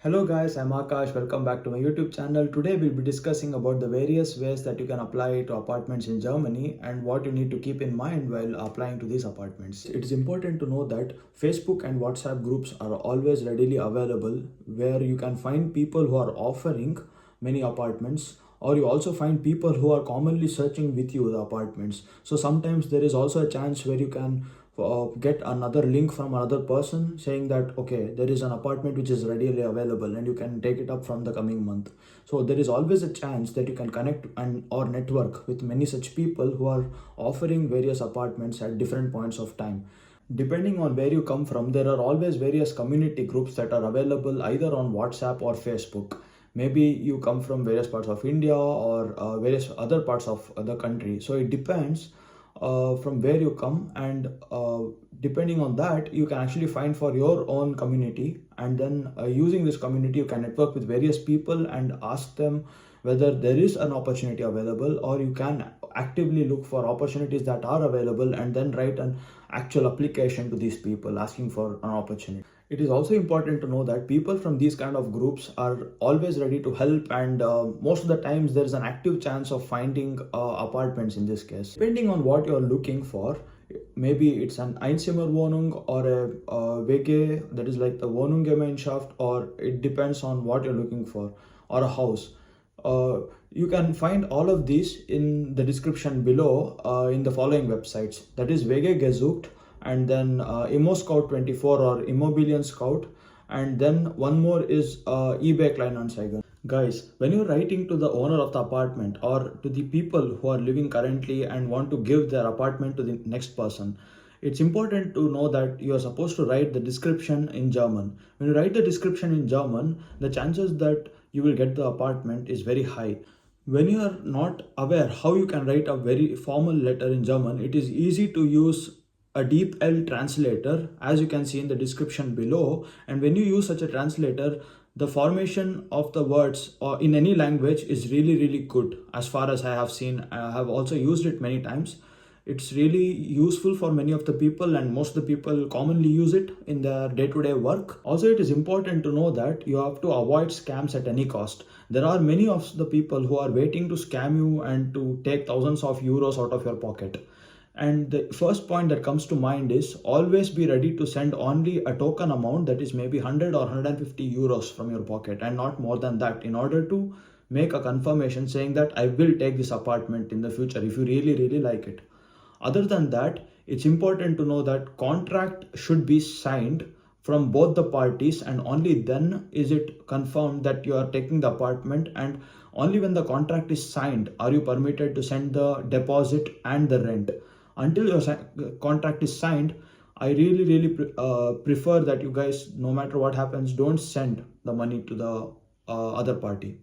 Hello guys, I'm Akash. Welcome back to my YouTube channel. Today we'll be discussing about the various ways that you can apply to apartments in Germany and what you need to keep in mind while applying to these apartments. It is important to know that Facebook and WhatsApp groups are always readily available where you can find people who are offering many apartments, or you also find people who are commonly searching with you the apartments. So sometimes there is also a chance where you can get another link from another person saying that okay, there is an apartment which is readily available and you can take it up from the coming month. So there is always a chance that you can connect and or network with many such people who are offering various apartments at different points of time. Depending on where you come from, there are always various community groups that are available either on WhatsApp or Facebook. Maybe you come from various parts of India or various other parts of the country, so it depends from where you come, and depending on that you can actually find for your own community, and then using this community you can network with various people and ask them whether there is an opportunity available, or you can actively look for opportunities that are available and then write an actual application to these people asking for an opportunity. It is also important to know that people from these kind of groups are always ready to help, and most of the times there is an active chance of finding apartments in this case. Depending on what you're looking for, maybe it's an Einzimmerwohnung or a WG, that is like the Wohnungsgemeinschaft, or it depends on what you're looking for, or a house. You can find all of these in the description below in the following websites, that is WG Gesucht, and then ImmoScout24 or Immobilien Scout, and then one more is eBay Kleinanzeigen. Guys, when you're writing to the owner of the apartment or to the people who are living currently and want to give their apartment to the next person, it's important to know that you are supposed to write the description in German. When you write the description in German, the chances that you will get the apartment is very high. When you are not aware how you can write a very formal letter in German, it is easy to use a DeepL translator, as you can see in the description below. And when you use such a translator, the formation of the words or in any language is really good. As far as I have seen, I have also used it many times. It's really useful for many of the people, and most of the people commonly use it in their day-to-day work. Also, it is important to know that you have to avoid scams at any cost. There are many of the people who are waiting to scam you and to take thousands of euros out of your pocket. And the first point that comes to mind is always be ready to send only a token amount, that is maybe 100 or 150 euros from your pocket, and not more than that, in order to make a confirmation saying that I will take this apartment in the future if you really like it. Other than that, it's important to know that contract should be signed from both the parties, and only then is it confirmed that you are taking the apartment, and only when the contract is signed are you permitted to send the deposit and the rent. Until your contract is signed, I really prefer that you guys, no matter what happens, don't send the money to the other party.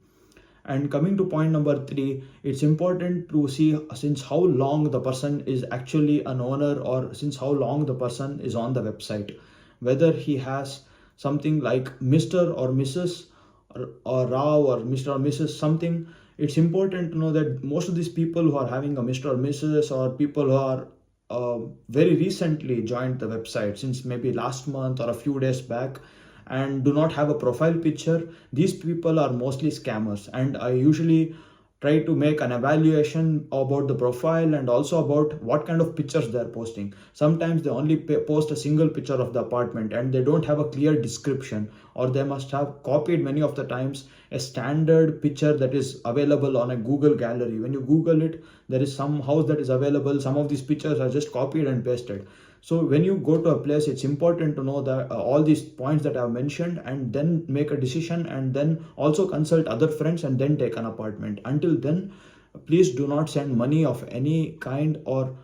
And coming to point number 3, it's important to see since how long the person is actually an owner, or since how long the person is on the website, whether he has something like Mr. or Mrs. or Rao or Mr. or Mrs. something. It's important to know that most of these people who are having a Mr. or Mrs. or people who are very recently joined the website since maybe last month or a few days back and do not have a profile picture, these people are mostly scammers. And I usually try to make an evaluation about the profile and also about what kind of pictures they're posting. Sometimes they only post a single picture of the apartment and they don't have a clear description, or they must have copied many of the times a standard picture that is available on a Google gallery. When you Google it, there is some house that is available. Some of these pictures are just copied and pasted. So when you go to a place, it's important to know that all these points that I've mentioned, and then make a decision, and then also consult other friends and then take an apartment. Until then, please do not send money of any kind, or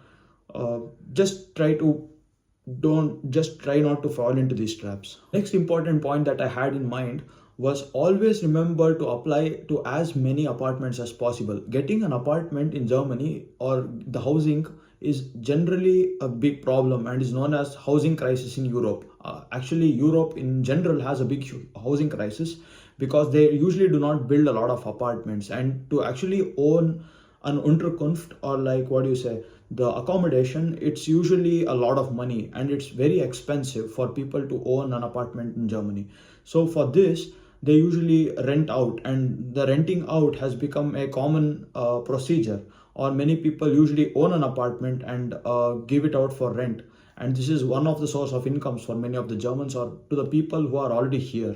just try not to fall into these traps. Next important point that I had in mind was always remember to apply to as many apartments as possible. Getting an apartment in Germany or the housing is generally a big problem and is known as housing crisis in Europe. Actually, Europe in general has a big housing crisis because they usually do not build a lot of apartments, and to actually own an Unterkunft, or like what do you say, the accommodation, it's usually a lot of money and it's very expensive for people to own an apartment in Germany. So for this, they usually rent out, and the renting out has become a common procedure. Or many people usually own an apartment and give it out for rent, and this is one of the source of incomes for many of the Germans or to the people who are already here.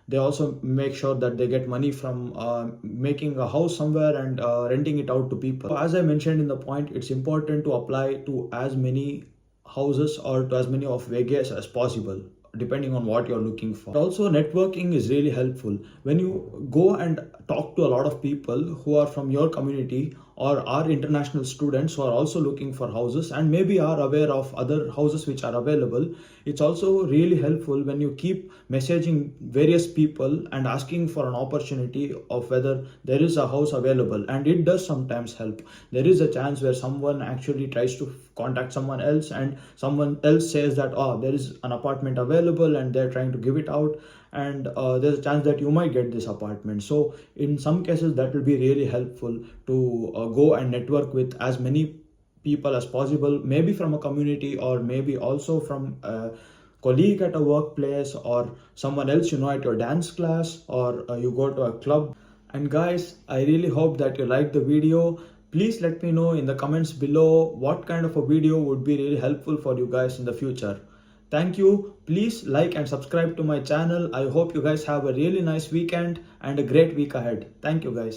They also make sure that they get money from making a house somewhere and renting it out to people. So as I mentioned in the point, it's important to apply to as many houses or to as many of Vegas as possible, depending on what you're looking for. Also, networking is really helpful. When you go and talk to a lot of people who are from your community or are international students who are also looking for houses and maybe are aware of other houses which are available, it's also really helpful when you keep messaging various people and asking for an opportunity of whether there is a house available. And it does sometimes help. There is a chance where someone actually tries to contact someone else and someone else says that, oh, there is an apartment available and they're trying to give it out, and there's a chance that you might get this apartment. So in some cases that will be really helpful to go and network with as many people as possible, maybe from a community or maybe also from a colleague at a workplace or someone else you know at your dance class, or you go to a club. And guys, I really hope that you liked the video. Please let me know in the comments below what kind of a video would be really helpful for you guys in the future. Thank you. Please like and subscribe to my channel. I hope you guys have a really nice weekend and a great week ahead. Thank you guys.